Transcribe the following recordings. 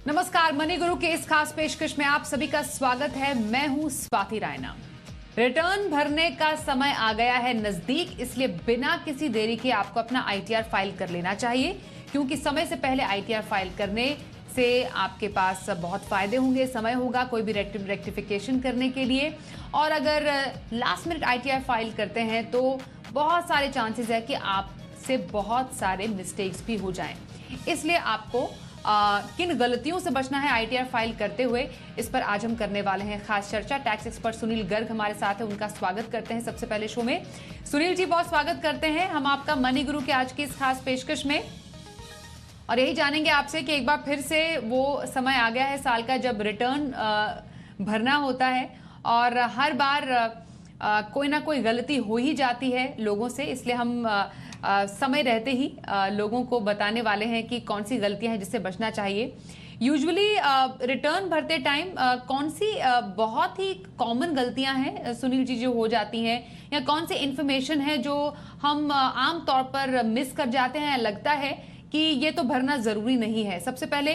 नमस्कार, मनी गुरु के इस खास पेशकश में आप सभी का स्वागत है। मैं हूं स्वाति रायना। रिटर्न भरने का समय आ गया है नजदीक, इसलिए बिना किसी देरी के आपको अपना आईटीआर फाइल कर लेना चाहिए, क्योंकि समय से पहले आईटीआर फाइल करने से आपके पास बहुत फायदे होंगे, समय होगा कोई भी रेक्टिफिकेशन करने के लिए। और अगर लास्ट मिनट आईटीआर फाइल करते हैं तो बहुत सारे चांसेस है कि आपसे बहुत सारे मिस्टेक्स भी हो जाएं। इसलिए आपको किन गलतियों से बचना है आईटीआर फाइल करते हुए, इस पर आज हम करने वाले हैं खास चर्चा। टैक्स एक्सपर्ट सुनील गर्ग हमारे साथ है, उनका स्वागत करते हैं सबसे पहले शो में। सुनील जी, बहुत स्वागत करते हैं हम आपका मनी गुरु के आज की इस खास पेशकश में। और यही जानेंगे आपसे कि एक बार फिर से वो समय आ गया है साल का जब रिटर्न भरना होता है, और हर बार कोई ना कोई गलती हो ही जाती है लोगों से, इसलिए हम समय रहते ही लोगों को बताने वाले हैं कि कौन सी गलतियां हैं जिससे बचना चाहिए। यूजुअली रिटर्न भरते टाइम कौन सी बहुत ही कॉमन गलतियां हैं सुनील जी जो हो जाती हैं, या कौन सी इंफॉर्मेशन है जो हम आम तौर पर मिस कर जाते हैं, लगता है कि ये तो भरना जरूरी नहीं है? सबसे पहले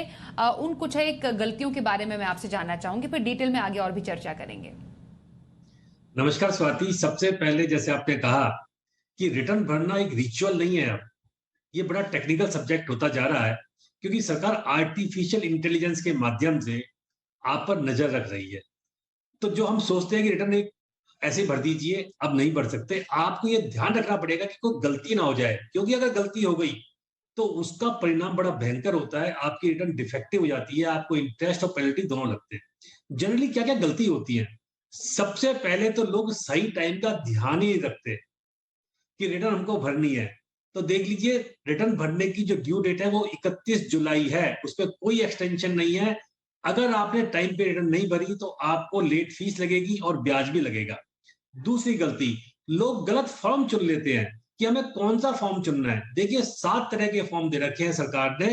उन कुछ एक गलतियों के बारे में मैं आपसे जानना चाहूंगी, फिर डिटेल में आगे और भी चर्चा करेंगे। नमस्कार स्वाति। सबसे पहले जैसे आपने कहा कि रिटर्न भरना एक रिचुअल नहीं है, अब ये बड़ा टेक्निकल सब्जेक्ट होता जा रहा है, क्योंकि सरकार आर्टिफिशियल इंटेलिजेंस के माध्यम से आप पर नजर रख रही है। तो जो हम सोचते हैं कि रिटर्न एक ऐसे भर दीजिए, अब नहीं भर सकते। आपको ये ध्यान रखना पड़ेगा कि कोई गलती ना हो जाए, क्योंकि अगर गलती हो गई तो उसका परिणाम बड़ा भयंकर होता है। आपकी रिटर्न डिफेक्टिव हो जाती है, आपको इंटरेस्ट और पेनल्टी दोनों लगते हैं। जनरली क्या क्या गलती होती है? सबसे पहले तो लोग सही टाइम का ध्यान ही नहीं रखते कि रिटर्न हमको भरनी है। तो देख लीजिए, रिटर्न भरने की जो ड्यू डेट है वो 31 जुलाई है, उस पर कोई एक्सटेंशन नहीं है। अगर आपने टाइम पे रिटर्न नहीं भरी तो आपको लेट फीस लगेगी और ब्याज भी लगेगा। दूसरी गलती, लोग गलत फॉर्म चुन लेते हैं कि हमें कौन सा फॉर्म चुनना है। देखिए, 7 तरह के फॉर्म दे रखे हैं सरकार ने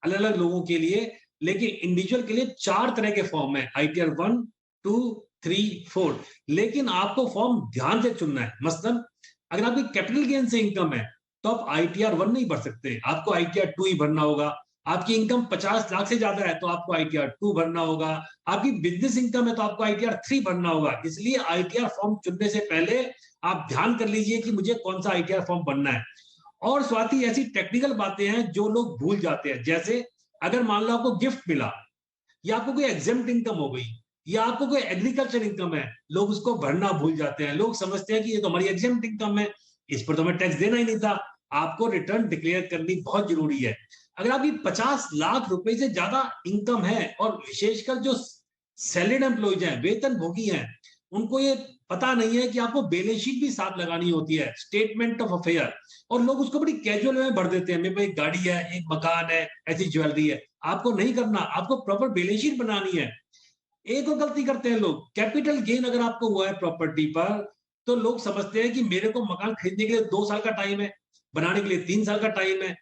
अलग अलग लोगों के लिए, लेकिन इंडिविजुअल के लिए 4 तरह के फॉर्म है, आईटीआर 1, 2, 3, 4। लेकिन आपको फॉर्म ध्यान से चुनना है। मसलन अगर आपकी कैपिटल गेन से इनकम है तो आप आईटीआर 1 नहीं भर सकते, आपको आईटीआर 2 ही भरना होगा। आपकी इनकम 50 लाख से ज्यादा है तो आपको आईटीआर 2 भरना होगा। आपकी बिजनेस इनकम है तो आपको आईटीआर 3 भरना होगा। इसलिए आईटीआर फॉर्म चुनने से पहले आप ध्यान कर लीजिए कि मुझे कौन सा आईटीआर फॉर्म भरना है। और स्वाति, ऐसी टेक्निकल बातें हैं जो लोग भूल जाते हैं। जैसे अगर मान लो आपको गिफ्ट मिला, या आपको कोई एग्जेम्प्ट इनकम हो गई, या आपको कोई एग्रीकल्चर इनकम है, लोग उसको भरना भूल जाते हैं। लोग समझते हैं कि ये तो हमारी एग्जेम्प्ट इनकम है, इस पर तो हमें टैक्स देना ही नहीं था। आपको रिटर्न डिक्लेयर करनी बहुत जरूरी है। अगर आपकी 50 लाख रुपए से ज्यादा इनकम है, और विशेषकर जो सैलरीड एम्प्लॉइज हैं, वेतन भोगी हैं, उनको ये पता नहीं है कि आपको बैलेंस शीट भी साथ लगानी होती है, स्टेटमेंट ऑफ अफेयर, और लोग उसको बड़ी कैजुअल में भर देते हैं। मेरे पास एक गाड़ी है, एक मकान है, ऐसी ज्वेलरी है। आपको नहीं करना, आपको प्रॉपर बैलेंस शीट बनानी है। एक और गलती करते हैं लोग, कैपिटल गेन अगर आपको हुआ है प्रॉपर्टी पर, तो लोग समझते हैं कि मेरे को मकान खरीदने के लिए 2 साल का टाइम है, बनाने के लिए 3 साल का टाइम है।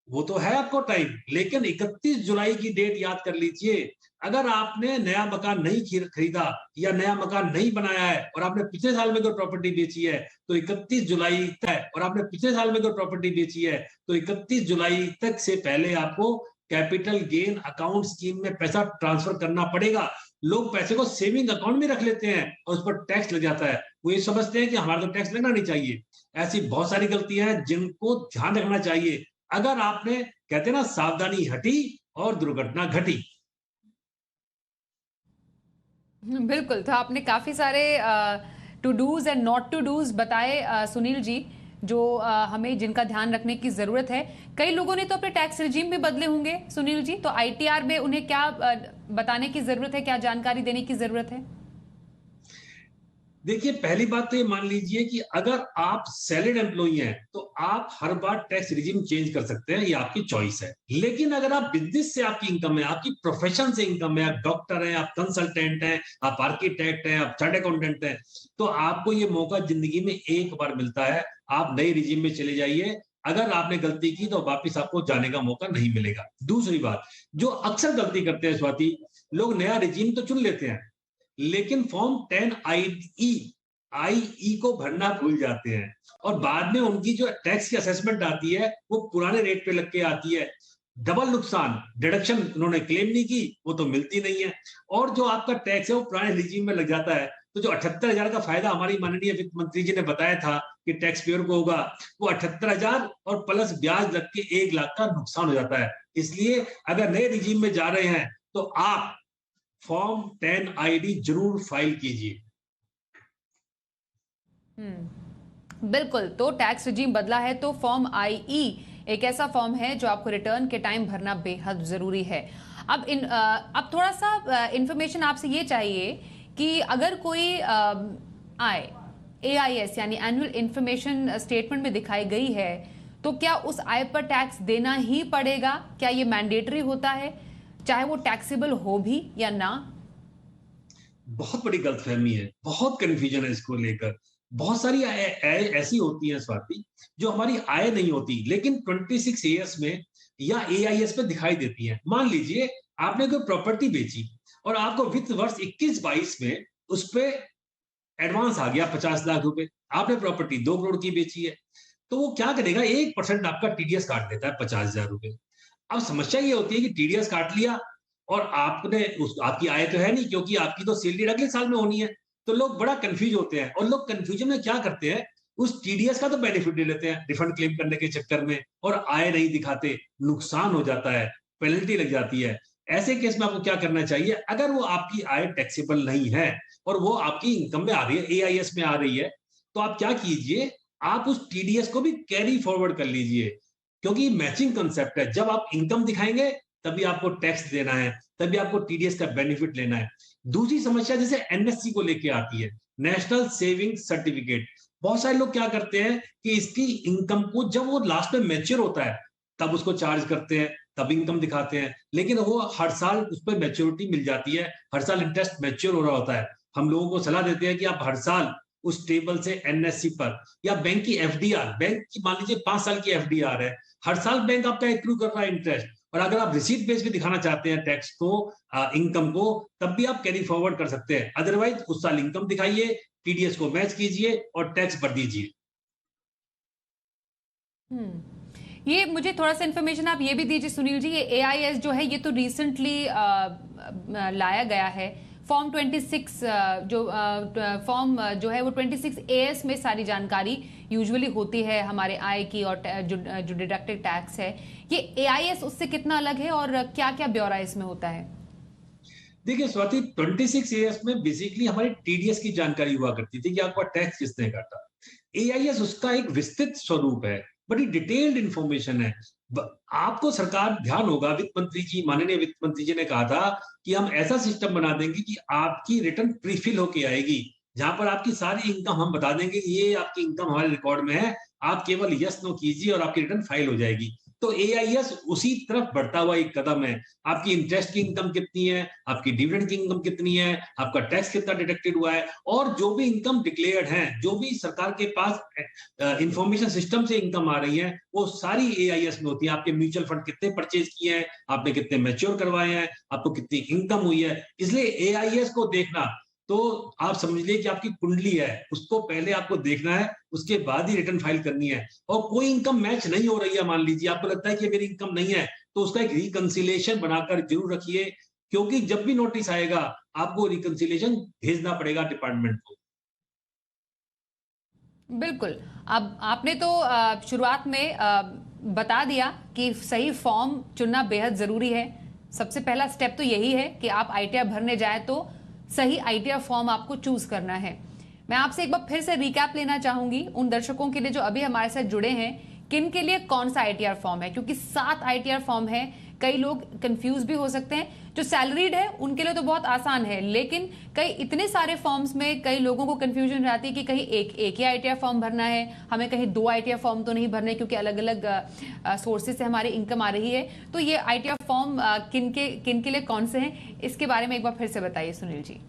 वो तो है आपको टाइम, लेकिन 31 जुलाई की डेट याद कर लीजिए। अगर आपने नया मकान नहीं खरीदा या नया मकान नहीं बनाया है, और आपने पिछले साल में कोई प्रॉपर्टी बेची है तो 31 जुलाई तक, और आपने पिछले साल में कोई प्रॉपर्टी बेची है तो 31 जुलाई तक से पहले आपको कैपिटल गेन अकाउंट स्कीम में पैसा ट्रांसफर करना पड़ेगा। लोग पैसे को सेविंग अकाउंट में रख लेते हैं और उस पर टैक्स लग जाता है। वो ये समझते हैं कि हमारा तो टैक्स लगना नहीं चाहिए। ऐसी बहुत सारी गलतियां हैं जिनको ध्यान रखना चाहिए। अगर आपने, कहते हैं ना, सावधानी हटी और दुर्घटना घटी। बिल्कुल, तो आपने काफी सारे to dos and not to dos बताए सुनील जी, जो हमें जिनका ध्यान रखने की जरूरत है। कई लोगों ने तो अपने टैक्स रिजीम भी बदले होंगे सुनील जी, तो आईटीआर में उन्हें क्या बताने की जरूरत है, क्या जानकारी देने की जरूरत है? देखिए, पहली बात तो ये मान लीजिए कि अगर आप सैलरीड एम्प्लॉई हैं तो आप हर बार टैक्स रिजीम चेंज कर सकते हैं, ये आपकी चॉइस है। लेकिन अगर आप बिजनेस से आपकी इनकम है, आपकी प्रोफेशन से इनकम है, आप डॉक्टर हैं, आप कंसल्टेंट हैं, आप आर्किटेक्ट हैं, आप चार्टर्ड अकाउंटेंट हैं, तो आपको ये मौका जिंदगी में एक बार मिलता है। आप नए रिजीम में चले जाइए। अगर आपने गलती की तो वापिस आपको जाने का मौका नहीं मिलेगा। दूसरी बात, जो अक्सर गलती करते हैं स्वाति, लोग नया रिजीम तो चुन लेते हैं, लेकिन फॉर्म 10 आई आईई को भरना भूल जाते हैं और बाद में उनकी जो टैक्स की असेसमेंट आती है वो पुराने रेट पे लग के आती है। डबल नुकसान, डिडक्शन उन्होंने क्लेम नहीं की, वो तो मिलती नहीं है और जो आपका टैक्स है वो पुराने रिजीम में लग जाता है। तो जो 78,000 का फायदा हमारी माननीय वित्त मंत्री जी ने बताया था कि टैक्स पेयर को होगा, वो 78,000 और प्लस ब्याज लग के 1 लाख का नुकसान हो जाता है। इसलिए अगर नए रिजीम में जा रहे हैं तो आप फॉर्म 10 आईडी जरूर फाइल कीजिए। बिल्कुल, तो टैक्स रिजीम बदला है तो फॉर्म आईई एक ऐसा फॉर्म है जो आपको रिटर्न के टाइम भरना बेहद जरूरी है। अब थोड़ा सा इंफॉर्मेशन आपसे ये चाहिए कि अगर कोई आय एआईएस यानी एनुअल इंफॉर्मेशन स्टेटमेंट में दिखाई गई है तो क्या उस आय पर टैक्स देना ही पड़ेगा? क्या ये मैंडेटरी होता है, चाहे वो टैक्सेबल हो भी या ना? बहुत बड़ी गलतफहमी है, बहुत कंफ्यूजन है इसको लेकर। बहुत सारी आय आय ऐसी होती हैं स्वाति, जो हमारी आय नहीं होती, लेकिन 26 ईयर्स में या एआईएस पे दिखाई देती है। मान लीजिए आपने कोई प्रॉपर्टी बेची और आपको वित्त वर्ष 21-22 में उस पे एडवांस आ गया 50 लाख रुपए। आपने प्रॉपर्टी 2 करोड़ की बेची है, तो वो क्या करेगा 1% आपका टीडीएस काट देता है 50,000 रुपए। अब समस्या ये होती है कि टीडीएस काट लिया और आपने उस आपकी आय तो है नहीं, क्योंकि आपकी तो सैलरी अगले साल में होनी है। तो लोग बड़ा कंफ्यूज होते हैं और लोग कंफ्यूजन में क्या करते हैं, उस टीडीएस का तो बेनिफिट ले लेते हैं रिफंड क्लेम करने के चक्कर में और आय नहीं दिखाते, नुकसान हो जाता है, पेनल्टी लग जाती है। ऐसे केस में आपको क्या करना चाहिए, अगर वो आपकी आय टैक्सेबल नहीं है और वो आपकी इनकम में आ रही है, एआईएस में आ रही है, तो आप क्या कीजिए, आप उस टीडीएस को भी कैरी फॉरवर्ड कर लीजिए, क्योंकि मैचिंग कंसेप्ट है। जब आप इनकम दिखाएंगे तभी आपको टैक्स देना है, तभी आपको टीडीएस का बेनिफिट लेना है। दूसरी समस्या जैसे एनएससी को लेके आती है, नेशनल सेविंग सर्टिफिकेट। बहुत सारे लोग क्या करते हैं कि इसकी इनकम को जब वो लास्ट में मैच्योर होता है तब उसको चार्ज करते हैं, तब इनकम दिखाते हैं, लेकिन वो हर साल उस पर मैच्योरिटी मिल जाती है, हर साल इंटरेस्ट मैच्योर हो रहा होता है। हम लोगों को सलाह देते हैं कि आप हर साल उस टेबल से एनएससी पर या बैंक की एफडीआर, बैंक की मान लीजिए 5 साल की एफडीआर है, हर साल बैंक आपका एक्रू कर रहा है इंटरेस्ट, और अगर आप रिसीट बेस पे दिखाना चाहते हैं टैक्स को, इनकम को, तब भी आप कैरी फॉरवर्ड कर सकते हैं। अदरवाइज उस साल इनकम दिखाइए, टीडीएस को मैच कीजिए और टैक्स भर दीजिए। ये मुझे थोड़ा सा इन्फॉर्मेशन आप ये भी दीजिए सुनील जी, ये एआईएस जो है ये तो रिसेंटली लाया गया है। फॉर्म 26 जो फॉर्म जो है वो 26 एएस में सारी जानकारी यूजुअली होती है हमारे आय की और जो डिडक्टेड टैक्स है। ये एआईएस उससे कितना अलग है और क्या क्या ब्यौरा इसमें होता है? देखिए स्वाति, 26 एएस में बेसिकली हमारी टीडीएस की जानकारी हुआ करती थी कि आपका टैक्स किसने काटा। एआईएस उसका एक विस्तृत स्वरूप है, बड़ी डिटेल्ड इंफॉर्मेशन है। आपको सरकार, ध्यान होगा, वित्त मंत्री जी, माननीय वित्त मंत्री जी ने कहा था कि हम ऐसा सिस्टम बना देंगे कि आपकी रिटर्न प्रीफिल होके आएगी, जहां पर आपकी सारी इनकम हम बता देंगे, ये आपकी इनकम हमारे रिकॉर्ड में है, आप केवल यस नो कीजिए और आपकी रिटर्न फाइल हो जाएगी। तो एआईएस उसी तरफ बढ़ता हुआ एक कदम है। आपकी इंटरेस्ट की इनकम कितनी है, आपकी डिविडेंड की इनकम कितनी है, आपका टैक्स कितना डिडक्टेड हुआ है, और जो भी इनकम डिक्लेयर्ड है, जो भी सरकार के पास इंफॉर्मेशन सिस्टम से इनकम आ रही है, वो सारी एआईएस में होती है। आपके म्यूचुअल फंड कितने परचेज किए हैं, आपने कितने मैच्योर करवाए हैं, आपको कितनी इनकम हुई है। इसलिए एआईएस को देखना, तो आप समझ लीजिए कि आपकी कुंडली है, उसको पहले आपको देखना है, उसके बाद ही रिटर्न फाइल करनी है। और कोई इनकम मैच नहीं हो रही है, मान लीजिए आपको लगता है कि मेरी इनकम नहीं है, तो उसका एक रिकंसिलिएशन बनाकर जरूर रखिए, क्योंकि जब भी नोटिस आएगा आपको रिकंसिलिएशन भेजना पड़ेगा डिपार्टमेंट को। बिल्कुल। अब आपने तो शुरुआत में बता दिया कि सही फॉर्म चुनना बेहद जरूरी है। सबसे पहला स्टेप तो यही है कि आप आईटीआर भरने जाए तो सही आईटीआर फॉर्म आपको चूज करना है। मैं आपसे एक बार फिर से रिकैप लेना चाहूंगी उन दर्शकों के लिए जो अभी हमारे साथ जुड़े हैं, किन के लिए कौन सा आईटीआर फॉर्म है, क्योंकि 7 आईटीआर फॉर्म है। कई लोग कंफ्यूज भी हो सकते हैं। जो सैलरीड है उनके लिए तो बहुत आसान है, लेकिन कई इतने सारे फॉर्म्स में कई लोगों को कंफ्यूजन रहती है कि कहीं एक ही आईटीआर फॉर्म भरना है, हमें कहीं 2 आईटीआर फॉर्म तो नहीं भरने, क्योंकि अलग अलग सोर्सेज से हमारी इनकम आ रही है। तो ये आईटीआर फॉर्म किन के लिए कौन से हैं, इसके बारे में एक बार फिर से बताइए सुनील जी।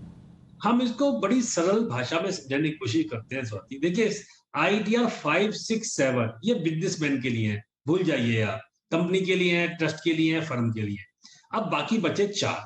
हम इसको बड़ी सरल भाषा में समझाने की कोशिश करते हैं स्वाति। देखिए, आईटीआर 5, 6, 7 ये बिजनेसमैन के लिए है, भूल जाइए आप। कंपनी के लिए है, ट्रस्ट के लिए है, फर्म के लिए। अब बाकी बचे 4।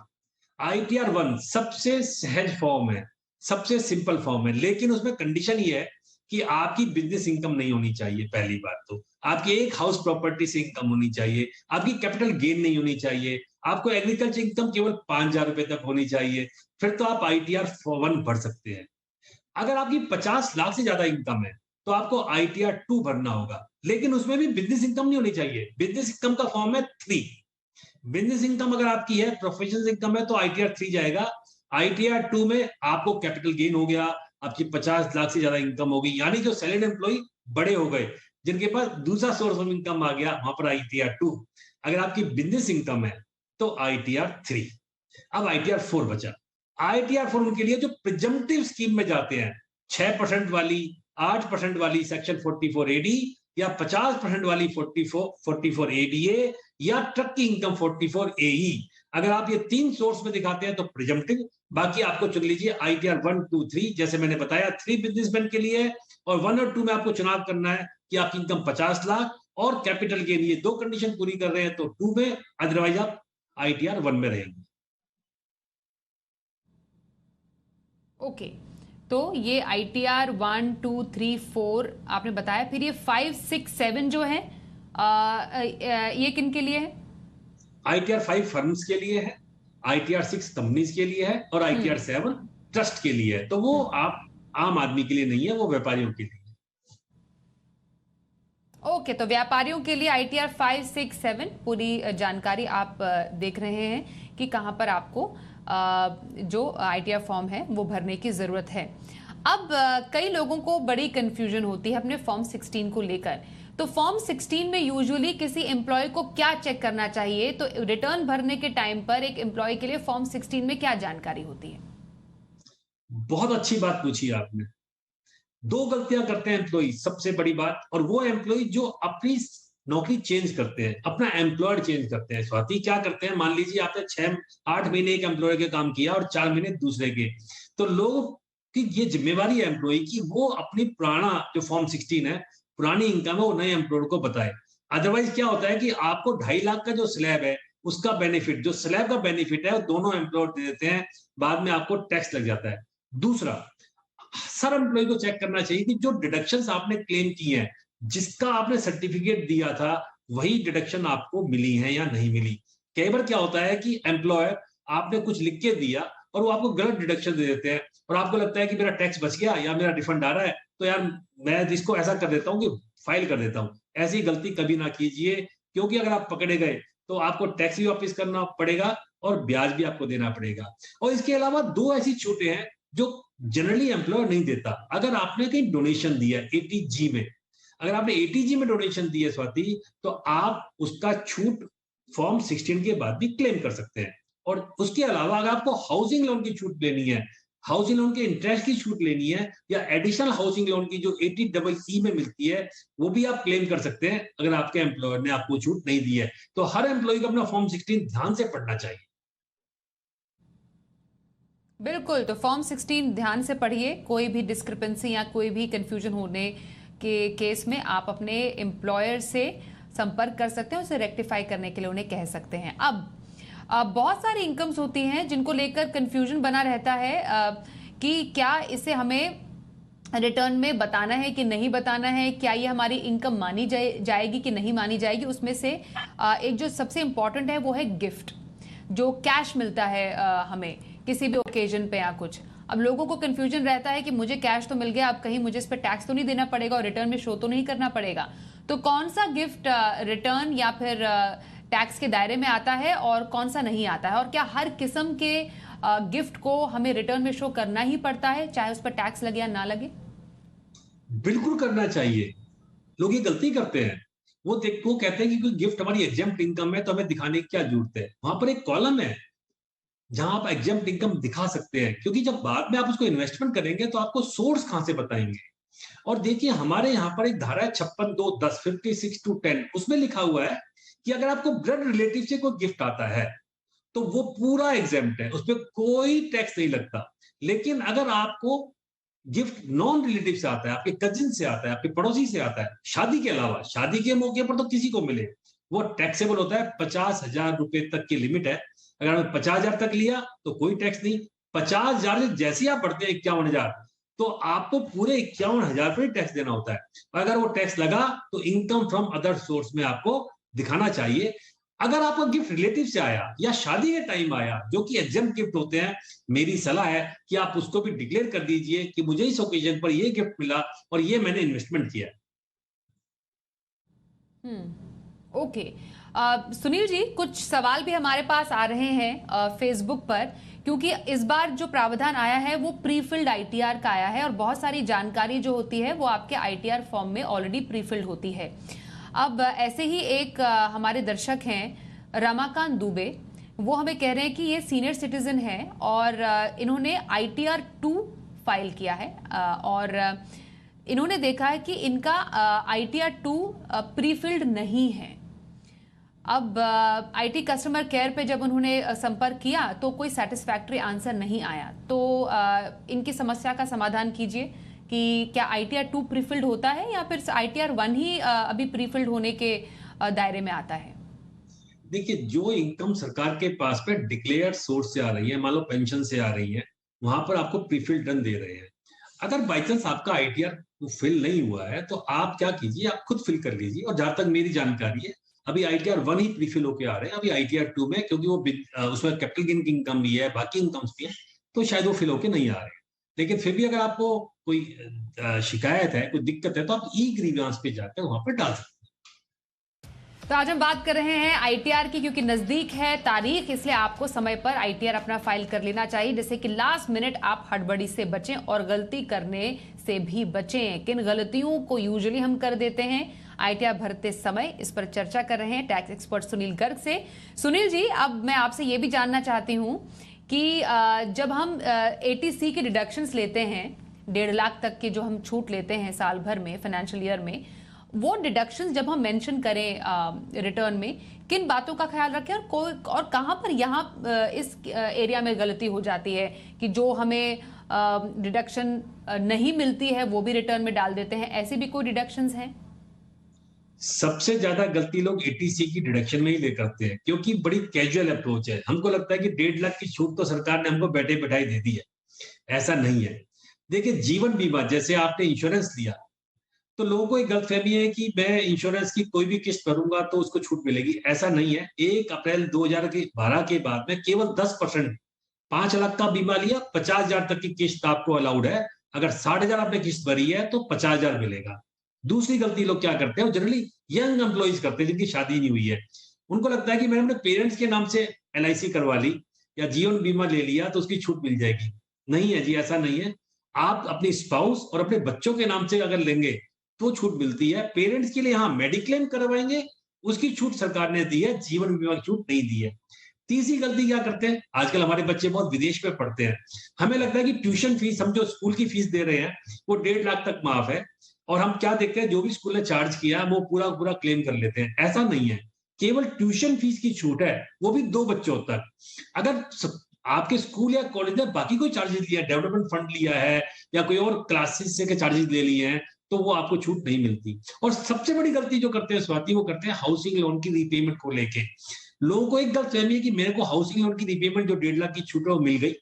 आईटीआर 1 सबसे सहज फॉर्म है, सबसे सिंपल फॉर्म है, लेकिन उसमें कंडीशन ये है कि आपकी बिजनेस इनकम नहीं होनी चाहिए। पहली बात तो आपकी एक हाउस प्रॉपर्टी से इनकम होनी चाहिए, आपकी कैपिटल गेन नहीं होनी चाहिए, आपको एग्रीकल्चर इनकम केवल 5,000 रुपए तक होनी चाहिए, फिर तो आप आईटीआर 1 भर सकते हैं। अगर आपकी 50 लाख से ज्यादा इनकम है तो आपको आईटीआर 2 भरना होगा, लेकिन उसमें भी बिजनेस इनकम नहीं होनी चाहिए। बिजनेस इनकम का फॉर्म है 3। बिजनेस इनकम अगर आपकी है, प्रोफेशनल इनकम है, तो आईटीआर 3 जाएगा। आईटीआर 2 में आपको कैपिटल गेन हो गया, आपकी 50 लाख से ज्यादा इनकम हो गई, यानी जो सैलरीड एम्प्लॉय बड़े हो गए, जिनके पास दूसरा सोर्स ऑफ इनकम आ गया, वहां पर आईटीआर 2। अगर आपकी बिजनेस इनकम है तो आईटीआर 3। अब आईटीआर 4 बचा। आईटीआर 4 उनके लिए जो प्रिजम्पटिव स्कीम में जाते हैं, 6% वाली, 8% वाली सेक्शन 44 एडी, या 50% वाली 44 एडीए, या ट्रक की इनकम 44 एई। अगर आप ये 3 सोर्स में दिखाते हैं तो प्रिजम्पटिव, बाकी आपको चुन लीजिए आईटीआर 1, 2, 3। जैसे मैंने बताया 3 बिजनेसमैन के लिए है, और 1 और 2 में आपको चुनाव करना है कि आपकी इनकम 50 लाख और कैपिटल गेन, ये 2 कंडीशन पूरी कर रहे हैं तो 2 में, अदरवाइज आप आईटीआर 1 में रहेंगे। ओके, तो ये ITR 1, 2, 3, 4 आपने बताया, फिर ये 5, 6, 7 जो है ये किन के लिए है? आईटीआर 5 फर्म्स के लिए है, आईटीआर 6 कंपनीज के लिए है, और आईटीआर 7 ट्रस्ट के लिए है। तो वो आप आम आदमी के लिए नहीं है, वो व्यापारियों के लिए। ओके, तो व्यापारियों के लिए ITR 5, 6, 7 पूरी जानकारी आप देख रहे हैं कि कहां पर आपको जो ITR फॉर्म है वो भरने की जरूरत है। अब कई लोगों को बड़ी कंफ्यूजन होती है अपने फॉर्म 16 को लेकर। तो फॉर्म 16 में यूजुअली किसी एम्प्लॉय को क्या चेक करना चाहिए? तो रिटर्न भरने के टाइम पर एक एम्प्लॉय के लिए फॉर्म 16 में क्या जानकारी होती है? बहुत अच्छी बात पूछी आपने। 2 गलतियां करते हैं एम्प्लॉय, सबसे बड़ी बात, और वो एम्प्लॉय जो अपनी नौकरी चेंज करते हैं, अपना एम्प्लॉयर चेंज करते हैं। स्वाति, क्या करते हैं, मान लीजिए आपने 6-8 महीने एक एम्प्लॉयर के काम किया और 4 महीने दूसरे के, तो लोग कि ये जिम्मेवारी है एम्प्लॉय की, वो अपनी पुराना जो फॉर्म 16 है, पुरानी इनकम है, वो नए एम्प्लॉयर को बताए। अदरवाइज क्या होता है कि आपको 2.5 लाख का जो स्लैब है, उसका बेनिफिट, जो स्लैब का बेनिफिट है, वो दोनों एम्प्लॉयर दे देते हैं, बाद में आपको टैक्स लग जाता है। दूसरा, हर एम्प्लॉय को चेक करना चाहिए कि जो डिडक्शंस आपने क्लेम की हैं, जिसका आपने सर्टिफिकेट दिया था, वही डिडक्शन आपको मिली है या नहीं मिली। कई बार क्या होता है कि एम्प्लॉयर, आपने कुछ लिख के दिया और वो आपको गलत डिडक्शन दे देते हैं, और आपको लगता है कि मेरा टैक्स बच गया या मेरा रिफंड आ रहा है, तो यार मैं इसको ऐसा कर देता हूँ कि फाइल कर देता हूँ। ऐसी गलती कभी ना कीजिए, क्योंकि अगर आप पकड़े गए तो आपको टैक्स भी वापस करना पड़ेगा और ब्याज भी आपको देना पड़ेगा। और इसके अलावा 2 ऐसी छूटें हैं जो जनरली एम्प्लॉयर नहीं देता। अगर आपने कहीं डोनेशन दिया एटीजी में, अगर आपने एटीजी में डोनेशन दी है स्वाति, तो आप उसका छूट फॉर्म 16 के बाद भी क्लेम कर सकते हैं। और उसके अलावा अगर आपको हाउसिंग लोन की छूट लेनी है, हाउसिंग लोन के इंटरेस्ट की छूट लेनी है, या एडिशनल हाउसिंग लोन की जो 80EE में मिलती है, वो भी आप क्लेम कर सकते हैं अगर आपके एम्प्लॉयर ने आपको छूट नहीं दी है। तो हर एम्प्लॉय को अपना फॉर्म 16 ध्यान से पढ़ना चाहिए। बिल्कुल, तो फॉर्म 16 ध्यान से पढ़िए। कोई भी डिस्क्रिपेंसी या कोई भी कंफ्यूजन होने के केस में आप अपने एम्प्लॉयर से संपर्क कर सकते हैं, उसे रेक्टिफाई करने के लिए उन्हें कह सकते हैं। अब बहुत सारी इनकम्स होती हैं जिनको लेकर कंफ्यूजन बना रहता है कि क्या इसे हमें रिटर्न में बताना है कि नहीं बताना है, क्या ये हमारी इनकम मानी जाएगी कि नहीं मानी जाएगी। उसमें से एक जो सबसे इंपॉर्टेंट है वो है गिफ्ट, जो कैश मिलता है हमें किसी भी ओकेजन पे या कुछ। अब लोगों को कंफ्यूजन रहता है कि मुझे कैश तो मिल गया, अब कहीं मुझे इस पर टैक्स तो नहीं देना पड़ेगा और रिटर्न में शो तो नहीं करना पड़ेगा। तो कौन सा गिफ्ट रिटर्न या फिर टैक्स के दायरे में आता है और कौन सा नहीं आता है, और क्या हर किस्म के गिफ्ट को हमें रिटर्न में शो करना ही पड़ता है, चाहे उस पर टैक्स लगे या ना लगे? बिल्कुल करना चाहिए। लोग ये गलती करते हैं, वो कहते हैं कि कोई गिफ्ट हमारी एग्जेम्प्ट इनकम है तो हमें दिखाने की क्या जरूरत है। वहां पर एक कॉलम है जहां आप एग्जेम्प्ट इनकम दिखा सकते हैं, क्योंकि जब बाद में आप उसको इन्वेस्टमेंट करेंगे तो आपको सोर्स कहां से बताएंगे। और देखिए, हमारे यहाँ पर एक धारा है 56(2)(10), 56(2)(10), उसमें लिखा हुआ है कि अगर आपको ब्लड रिलेटिव से कोई गिफ्ट आता है तो वो पूरा एग्जेम्प्ट है, उस पर कोई टैक्स नहीं लगता। लेकिन अगर आपको गिफ्ट नॉन रिलेटिव से आता है, आपके कजिन से आता है, आपके पड़ोसी से आता है, शादी के अलावा, शादी के मौके पर तो किसी को मिले, वो टैक्सेबल होता है। 50,000 रुपए तक की लिमिट है। अगर आपने 50,000 तक लिया तो कोई टैक्स नहीं, 50,000 से जैसे ही आप बढ़ते हैं 51,000, तो आपको पूरे 51,000 पे टैक्स देना होता है। अगर वो टैक्स लगा तो इनकम फ्रॉम अदर सोर्स में आपको दिखाना चाहिए। अगर आपका गिफ्ट रिलेटिव से आया या शादी के टाइम आया, जो कि एग्जेम्प्ट गिफ्ट होते हैं, मेरी सलाह है कि आप उसको भी डिक्लेयर कर दीजिए कि मुझे इस ओकेजन पर ये गिफ्ट मिला और ये मैंने इन्वेस्टमेंट किया। ओके। सुनील जी, कुछ सवाल भी हमारे पास आ रहे हैं फेसबुक पर, क्योंकि इस बार जो प्रावधान आया है वो प्रीफिल्ड आईटीआर का आया है और बहुत सारी जानकारी जो होती है वो आपके आईटीआर फॉर्म में ऑलरेडी प्रीफिल्ड होती है। अब ऐसे ही एक हमारे दर्शक हैं रमाकांत दुबे, वो हमें कह रहे हैं कि ये सीनियर सिटीजन है और इन्होंने आईटीआर 2 फाइल किया है और इन्होंने देखा है कि इनका आईटीआर 2 प्रीफिल्ड नहीं है। अब आईटी कस्टमर केयर पे जब उन्होंने संपर्क किया तो कोई सेटिस्फैक्टरी आंसर नहीं आया। तो इनकी समस्या का समाधान कीजिए कि क्या आईटीआर 2 प्रीफिल्ड होता है या फिर आईटीआर 1 ही अभी प्रीफिल्ड होने के दायरे में आता है। देखिए, जो इनकम सरकार के पास पे डिक्लेयर सोर्स से आ रही है, मान लो पेंशन से आ रही है, वहां पर आपको प्रीफिल्ड रन दे रहे हैं। अगर बाई चांस आपका आईटीआर फिल नहीं हुआ है तो आप क्या कीजिए, आप खुद फिल कर लीजिए। और जहां तक मेरी जानकारी है, अभी आईटीआर 1 ही प्रीफिल होके आ रहे हैं। अभी आईटीआर 2 में, क्योंकि वो उसमें कैपिटल गेन की इनकम भी है, बाकी इनकम्स भी है, तो शायद वो फिल होके नहीं आ रहे हैं। लेकिन फिर भी अगर आपको कोई शिकायत है, कोई दिक्कत है, तो आप ई ग्रीवांस पे जाकर वहां पर डाल सकते हैं। तो आज हम बात कर रहे हैं आईटीआर की, क्योंकि नजदीक है तारीख, इसलिए आपको समय पर आईटीआर अपना फाइल कर लेना चाहिए, जिससे कि लास्ट मिनट आप हड़बड़ी से बचें और गलती करने से भी बचें। किन गलतियों को यूजुअली हम कर देते हैं आईटीआर भरते समय, इस पर चर्चा कर रहे हैं टैक्स एक्सपर्ट सुनील गर्ग से। सुनील जी, अब मैं आपसे ये भी जानना चाहती हूँ कि जब हम एटीसी के डिडक्शंस लेते हैं, 1.5 लाख तक के जो हम छूट लेते हैं साल भर में, फाइनेंशियल ईयर में, वो डिडक्शंस जब हम मेंशन करें रिटर्न में, किन बातों का ख्याल रखें और कहां पर यहाँ इस एरिया में गलती हो जाती है कि जो हमें डिडक्शन नहीं मिलती है वो भी रिटर्न में डाल देते हैं। ऐसे भी कोई डिडक्शंस हैं? सबसे ज्यादा गलती लोग एटीसी की डिडक्शन में ही ले करते हैं, क्योंकि बड़ी कैजुअल अप्रोच है। हमको लगता है कि 1.5 लाख की छूट तो सरकार ने हमको बैठे बैठाई दे दी है। ऐसा नहीं है। देखिए, जीवन बीमा जैसे आपने इंश्योरेंस लिया, तो लोगों को एक गलतफहमी है कि मैं इंश्योरेंस की कोई भी किस्त भरूंगा तो उसको छूट मिलेगी। ऐसा नहीं है। 1 अप्रैल 2012 के बाद में केवल 10%, 5 लाख का बीमा लिया, 50,000 तक की किस्त आपको अलाउड है। अगर 60,000 आपने किस्त भरी है तो 50,000 मिलेगा। दूसरी गलती लोग क्या करते हैं, जनरली यंग एम्प्लॉइज करते हैं जिनकी शादी नहीं हुई है। उनको लगता है कि मैंने अपने पेरेंट्स के नाम से एलआईसी करवा ली या जीवन बीमा ले लिया तो उसकी छूट मिल जाएगी। नहीं है जी, ऐसा नहीं है। आप अपनी स्पाउस और अपने बच्चों के नाम से अगर लेंगे तो छूट मिलती है। पेरेंट्स के लिए हाँ मेडिक्लेम करवाएंगे, उसकी छूट सरकार ने दी है, जीवन बीमा की छूट नहीं दी है। तीसरी गलती क्या करते हैं, आजकल हमारे बच्चे बहुत विदेश में पढ़ते हैं। हमें लगता है कि ट्यूशन फीस, हम जो स्कूल की फीस दे रहे हैं वो 1.5 लाख तक माफ है, और हम क्या देखते हैं, जो भी स्कूल ने चार्ज किया वो पूरा पूरा क्लेम कर लेते हैं। ऐसा नहीं है। केवल ट्यूशन फीस की छूट है, वो भी 2 बच्चों तक। अगर आपके स्कूल या कॉलेज ने बाकी कोई चार्जेस लिया है, डेवलपमेंट फंड लिया है या कोई और क्लासेस से के चार्जेस ले लिए हैं, तो वो आपको छूट नहीं मिलती। और सबसे बड़ी गलती जो करते हैं स्वाति, वो करते हैं हाउसिंग लोन की रीपेमेंट को लेके। लोगों को एक गलतफहमी है कि मेरे को हाउसिंग लोन की रीपेमेंट जो 1.5 लाख की छूट है वो मिल गई,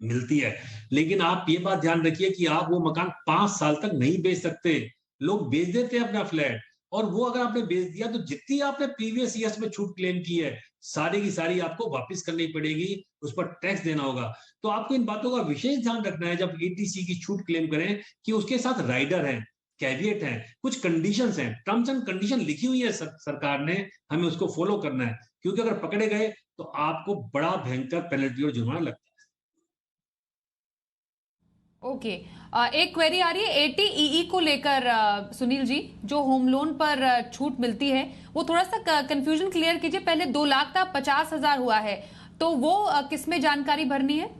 मिलती है। लेकिन आप ये बात ध्यान रखिए कि आप वो मकान 5 साल तक नहीं बेच सकते। लोग बेच देते हैं अपना फ्लैट, और वो अगर आपने बेच दिया तो जितनी आपने प्रीवियस ईयर्स में छूट क्लेम की है, सारी की सारी आपको वापस करनी पड़ेगी, उस पर टैक्स देना होगा। तो आपको इन बातों का विशेष ध्यान रखना है जब एटीसी की छूट क्लेम करें, कि उसके साथ राइडर है, कैविएट है, कुछ कंडीशंस हैं, टर्म्स एंड कंडीशन लिखी हुई है सरकार ने, हमें उसको फॉलो करना है। क्योंकि अगर पकड़े गए तो आपको बड़ा भयंकर पेनल्टी और जुर्माना लगता है। ओके। एक क्वेरी आ रही है एटीईई को लेकर सुनील जी, जो होम लोन पर छूट मिलती है, वो थोड़ा सा कंफ्यूजन क्लियर कीजिए। पहले 2 लाख था, 50,000 हुआ है, तो वो किसमें जानकारी भरनी है?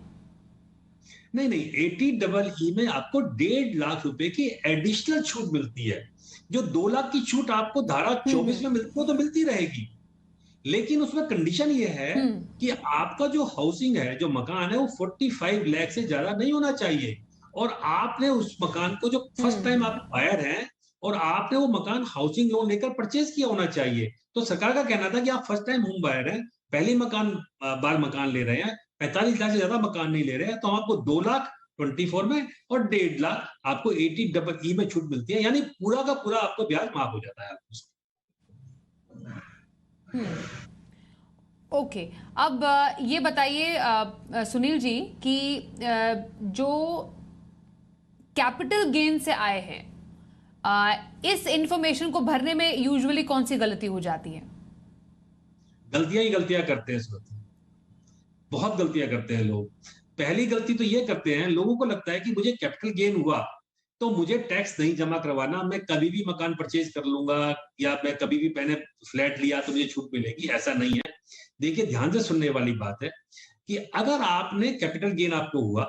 नहीं नहीं, एटीईई में आपको 1.5 लाख रुपए की एडिशनल छूट मिलती है। जो 2 लाख की छूट आपको धारा 24 में मिलती है, वो तो मिलती रहेगी। लेकिन उसमें कंडीशन ये है कि आपका जो हाउसिंग है, जो मकान है, वो 45 लाख से ज्यादा नहीं होना चाहिए। और आपने उस मकान को, जो फर्स्ट टाइम आप बायर हैं, और आपने वो मकान हाउसिंग लोन लेकर परचेज किया होना चाहिए। तो सरकार का कहना था कि आप फर्स्ट टाइम होम बायर हैं, पहले मकान बार मकान ले रहे हैं, 45 लाख से ज्यादा मकान नहीं ले रहे हैं, तो हम आपको 2 लाख 24 में और 1.5 लाख आपको 80EE में छूट मिलती है, यानी पूरा का पूरा आपको ब्याज माफ हो जाता है आपको। ओके। अब ये बताइए सुनील जी कि जो कैपिटल गेन से आए हैं, इस इंफॉर्मेशन को भरने में यूजुअली कौन सी गलती हो जाती है? गलतियां ही गलतियां करते हैं इस वक्त, बहुत गलतियां करते हैं लोग। पहली गलती तो ये करते हैं, लोगों को लगता है कि मुझे कैपिटल गेन हुआ तो मुझे टैक्स नहीं जमा करवाना, मैं कभी भी मकान परचेज कर लूंगा, या मैं कभी भी मैंने फ्लैट लिया तो मुझे छूट मिलेगी। ऐसा नहीं है। देखिए, ध्यान से सुनने वाली बात है कि अगर आपने कैपिटल गेन आपको हुआ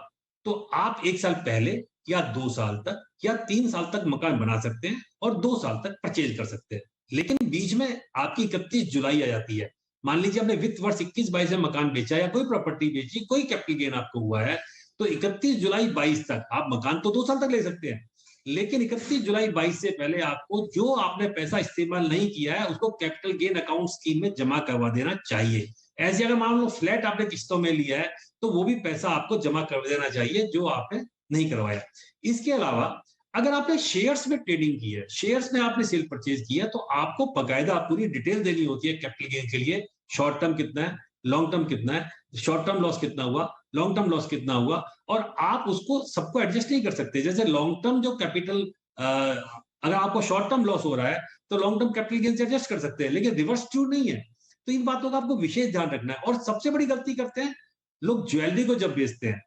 तो आप 1 साल पहले या 2 साल तक या 3 साल तक मकान बना सकते हैं और 2 साल तक परचेज कर सकते हैं। लेकिन बीच में आपकी 31 जुलाई आ जाती है। मान लीजिए आपने वित्त वर्ष 21-22 में मकान बेचा या कोई प्रॉपर्टी बेची, कोई कैपिटल गेन आपको हुआ है, तो 31 जुलाई 22 तक आप मकान तो 2 साल तक ले सकते हैं, लेकिन 31 जुलाई 22 से पहले आपको जो आपने पैसा इस्तेमाल नहीं किया है उसको कैपिटल गेन अकाउंट स्कीम में जमा करवा देना चाहिए। ऐसे अगर मान लो फ्लैट आपने किस्तों में लिया है तो वो भी पैसा आपको जमा कर देना चाहिए जो आपने नहीं करवाया। इसके अलावा अगर आपने शेयर्स में ट्रेडिंग की है, शेयर्स में आपने सेल परचेज किया, तो आपको बकायदा पूरी डिटेल देनी होती है कैपिटल गेन के लिए। शॉर्ट टर्म कितना है, लॉन्ग टर्म कितना है, शॉर्ट टर्म लॉस कितना हुआ, लॉन्ग टर्म लॉस कितना हुआ, और आप उसको सबको एडजस्ट नहीं कर सकते। जैसे लॉन्ग टर्म जो कैपिटल, अगर आपको शॉर्ट टर्म लॉस हो रहा है तो लॉन्ग टर्म कैपिटल गेन से एडजस्ट कर सकते हैं, लेकिन रिवर्स ट्रू नहीं है। तो इन बातों का आपको विशेष ध्यान रखना है। और सबसे बड़ी गलती करते हैं लोग ज्वेलरी को जब बेचते हैं।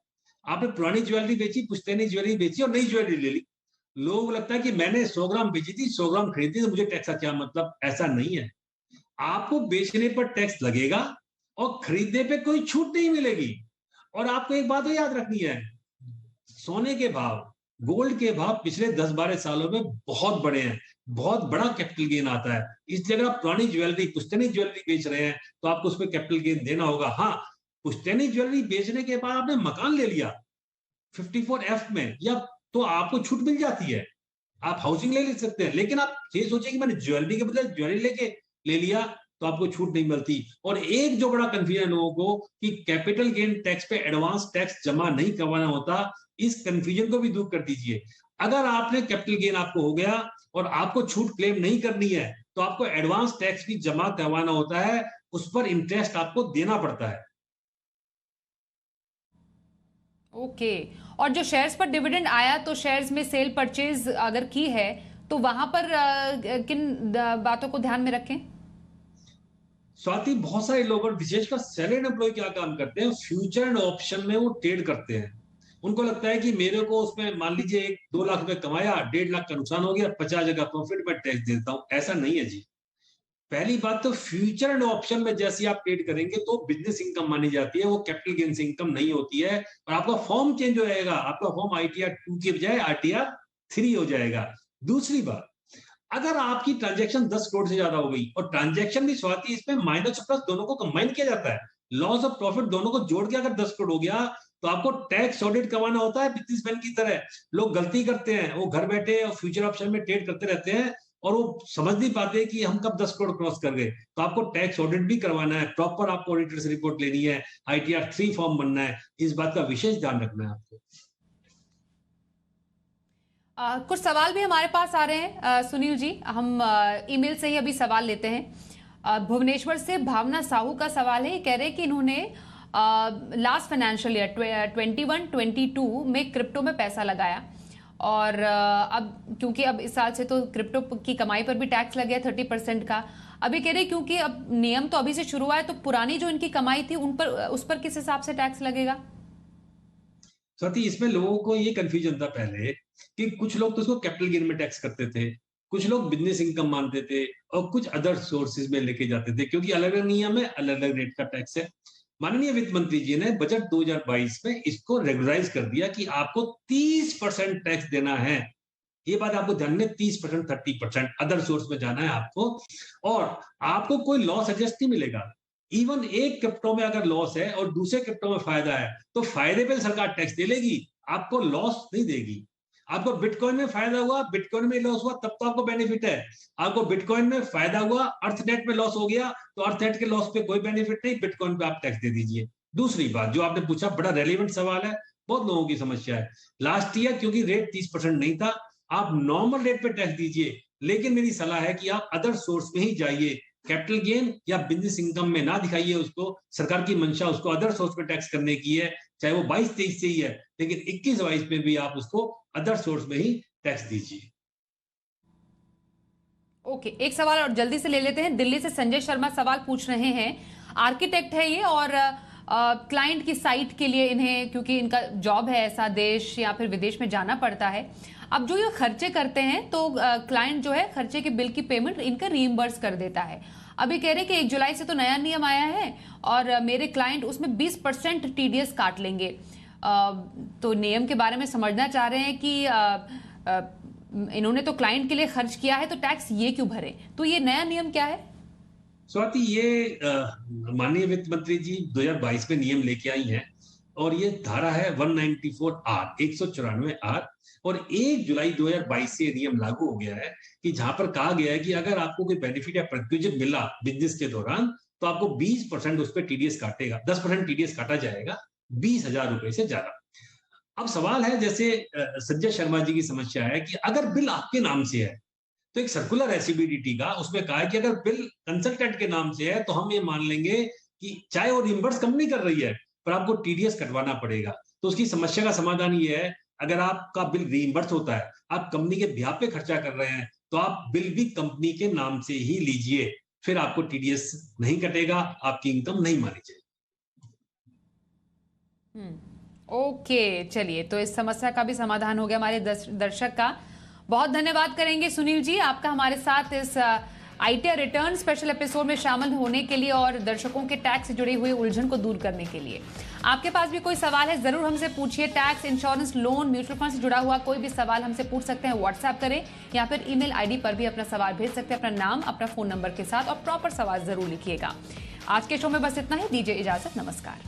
आपने पुरानी ज्वेलरी बेची, पुश्तैनी ज्वेलरी बेची और नई ज्वेलरी ले ली, लोगों को लगता है कि मैंने 100 ग्राम बेची थी, 100 ग्राम खरीदी तो मुझे टैक्स का क्या मतलब। ऐसा नहीं है। आपको बेचने पर टैक्स लगेगा और खरीदने पे कोई छूट नहीं मिलेगी। और आपको एक बात तो याद रखनी है, सोने के भाव, गोल्ड के भाव पिछले 10-12 सालों में बहुत बड़े हैं, बहुत बड़ा कैपिटल गेन आता है। इसलिए अगर आप पुरानी ज्वेलरी, पुश्तैनी ज्वेलरी बेच रहे हैं तो आपको उस पर कैपिटल गेन देना होगा। हाँ, पुश्तैनी ज्वेलरी बेचने के बाद आपने मकान ले लिया 54F में, या तो आपको छूट मिल जाती है, आप हाउसिंग ले सकते हैं। लेकिन आप ये सोचिए कि मैंने ज्वेलरी के बदले ज्वेलरी लेके ले लिया तो आपको छूट नहीं मिलती। और एक जो बड़ा कंफ्यूजन लोगों को कि कैपिटल गेन टैक्स पे एडवांस टैक्स जमा नहीं करवाना होता, इस कंफ्यूजन को भी दूर कर दीजिए। अगर आपने कैपिटल गेन आपको हो गया और आपको छूट क्लेम नहीं करनी है तो आपको एडवांस टैक्स भी जमा करवाना होता है, उस पर इंटरेस्ट आपको देना पड़ता है। ओके। और जो शेयर्स पर डिविडेंड आया, तो शेयर्स में सेल परचेज अगर की है तो वहां पर किन बातों को ध्यान में रखें? स्वाति, बहुत सारे लोग और विशेषकर सैलरीड एम्प्लॉय क्या काम करते हैं, फ्यूचर एंड ऑप्शन में वो ट्रेड करते हैं। उनको लगता है कि मेरे को उसमें मान लीजिए 2 लाख रुपए कमाया, 1.5 लाख का नुकसान हो गया, 50 का प्रॉफिट मैं टैक्स देता हूं। ऐसा नहीं है जी। पहली बात तो फ्यूचर एंड ऑप्शन में जैसे आप ट्रेड करेंगे तो बिजनेस इनकम मानी जाती है, वो कैपिटल गेन से इनकम नहीं होती है। और आपका फॉर्म चेंज हो जाएगा, आपका फॉर्म ITR 2 के बजाय ITR 3 हो जाएगा। दूसरी बात, अगर आपकी ट्रांजैक्शन 10 करोड़ से ज्यादा हो गई, और ट्रांजैक्शन भी स्वाति इसमें माइनस और प्लस दोनों को कंबाइन किया जाता है, लॉस और प्रॉफिट दोनों को जोड़ के अगर 10 करोड़ हो गया तो आपको टैक्स ऑडिट करवाना होता है बिजनेसमैन की तरह। लोग गलती करते हैं, वो घर बैठे और फ्यूचर ऑप्शन में ट्रेड करते रहते हैं और वो समझ नहीं पाते कि हम कब 10 करोड़ क्रॉस कर गए। तो आपको टैक्स ऑडिट भी करवाना है, प्रॉपर आपको ऑडिटर से रिपोर्ट लेनी है, ITR 3 फॉर्म बनना है। इस बात का विशेष ध्यान रखना है आपको। कुछ सवाल भी हमारे पास आ रहे हैं सुनील जी, हम ईमेल से ही अभी सवाल लेते हैं। भुवनेश्वर से भावना साहू का सवाल है, कह रहे हैं कि इन्होंने लास्ट फाइनेंशियल ईयर 21-22 में क्रिप्टो में पैसा लगाया, और अब क्योंकि अब इस साल से तो क्रिप्टो की कमाई पर भी टैक्स लग गया 30% का। अभी कह रहे क्योंकि अब नियम तो अभी से शुरू हुआ है, तो पुरानी जो इनकी कमाई थी उन पर, उस पर किस हिसाब से टैक्स लगेगा? साथी, इसमें लोगों को ये कंफ्यूजन था पहले कि कुछ लोग तो उसको कैपिटल गेन में टैक्स करते थे, कुछ लोग बिजनेस इनकम मानते थे, और कुछ अदर सोर्सेज में लेके जाते थे, क्योंकि अलग अलग नियम है, अलग अलग रेट का टैक्स है। माननीय वित्त मंत्री जी ने बजट 2022 में इसको रेगुलराइज कर दिया कि आपको 30% टैक्स देना है। ये बात आपको ध्यान में, 30%, 30% अदर सोर्स में जाना है आपको, और आपको कोई लॉस एडजस्ट नहीं मिलेगा। इवन एक क्रिप्टो में अगर लॉस है और दूसरे क्रिप्टो में फायदा है तो फायदे पे सरकार टैक्स दे लेगी, आपको लॉस नहीं देगी। आपको बिटकॉइन में फायदा हुआ, बिटकॉइन में लॉस हुआ, तब तो आपको बेनिफिट है। आपको बिटकॉइन में फायदा हुआ, अर्थनेट में लॉस हो गया, तो अर्थनेट के लॉस पे कोई बेनिफिट नहीं, बिटकॉइन पे आप टैक्स दे दीजिए। दूसरी बात जो आपने पूछा, बड़ा रेलिवेंट सवाल है, बहुत लोगों की समस्या है। लास्ट ईयर क्योंकि रेट 30% नहीं था, आप नॉर्मल रेट पे टैक्स दीजिए, लेकिन मेरी सलाह है कि आप अदर सोर्स में ही जाइए। कैपिटल गेन या बिजनेस इनकम में ना दिखाइए उसको। सरकार की मंशा उसको अदर सोर्स पे टैक्स करने की है, चाहे वो 22-23 से ही है, लेकिन 21-22 में भी आप उसको अदर सोर्स में ही टैक्स दीजिए। ओके, एक सवाल और जल्दी से ले लेते हैं। दिल्ली से संजय शर्मा सवाल पूछ रहे हैं। आर्किटेक्ट है ये और क्लाइंट की साइट के लिए इन्हें, क्योंकि इनका जॉब है ऐसा, देश या फिर विदेश में जाना पड़ता है। अब जो ये खर्चे करते हैं तो क्लाइंट जो है खर्चे के बिल की पेमेंट इनका रीइंबर्स कर देता है। अभी कह रहे हैं कि 1 जुलाई से तो नया नियम आया है और मेरे क्लाइंट उसमें 20% टीडीएस काट लेंगे। तो नियम के बारे में समझना चाह रहे हैं कि इन्होंने तो क्लाइंट के लिए खर्च किया है तो टैक्स ये क्यों भरे, तो ये नया नियम क्या है? स्वाति, ये माननीय वित्त मंत्री जी 2022 में नियम लेके आई हैं और ये धारा है 194 आर 194 आर और 1 जुलाई 2022 से नियम लागू हो गया है कि जहां पर कहा गया है कि अगर आपको कोई बेनिफिट या प्रक्विजिट मिला बिजनेस के दौरान तो आपको 20% उस पर टीडीएस काटेगा, 10% टीडीएस काटा जाएगा 20,000 रुपए से ज्यादा। अब सवाल है, जैसे संजय शर्मा जी की समस्या है कि अगर बिल आपके नाम से है तो एक सर्कुलर है सीबीडीटी का, उसमें कहा है कि अगर बिल कंसल्टेंट के नाम से है तो हम ये मान लेंगे कि चाहे वो रिम्बर्स कंपनी कर रही है पर आपको टीडीएस कटवाना पड़ेगा। तो उसकी समस्या का समाधान ये है, अगर आपका बिल रिम्बर्स होता है, आप कंपनी के ब्याह पे खर्चा कर रहे हैं, तो आप बिल भी कंपनी के नाम से ही लीजिए, फिर आपको टीडीएस नहीं कटेगा, आपकी इनकम नहीं मानी जाएगी। ओके, चलिए, तो इस समस्या का भी समाधान हो गया हमारे दर्शक का। बहुत धन्यवाद करेंगे सुनील जी आपका हमारे साथ इस आईटीआर रिटर्न स्पेशल एपिसोड में शामिल होने के लिए और दर्शकों के टैक्स से जुड़ी हुई उलझन को दूर करने के लिए। आपके पास भी कोई सवाल है जरूर हमसे पूछिए। Tax, insurance, loan, mutual fund से जुड़ा हुआ कोई भी सवाल हमसे पूछ सकते हैं। व्हाट्सएप करें या फिर ईमेल आईडी पर भी अपना सवाल भेज सकते हैं, अपना नाम, अपना फोन नंबर के साथ, और प्रॉपर सवाल जरूर लिखिएगा। आज के शो में बस इतना ही। दीजिए इजाजत, नमस्कार।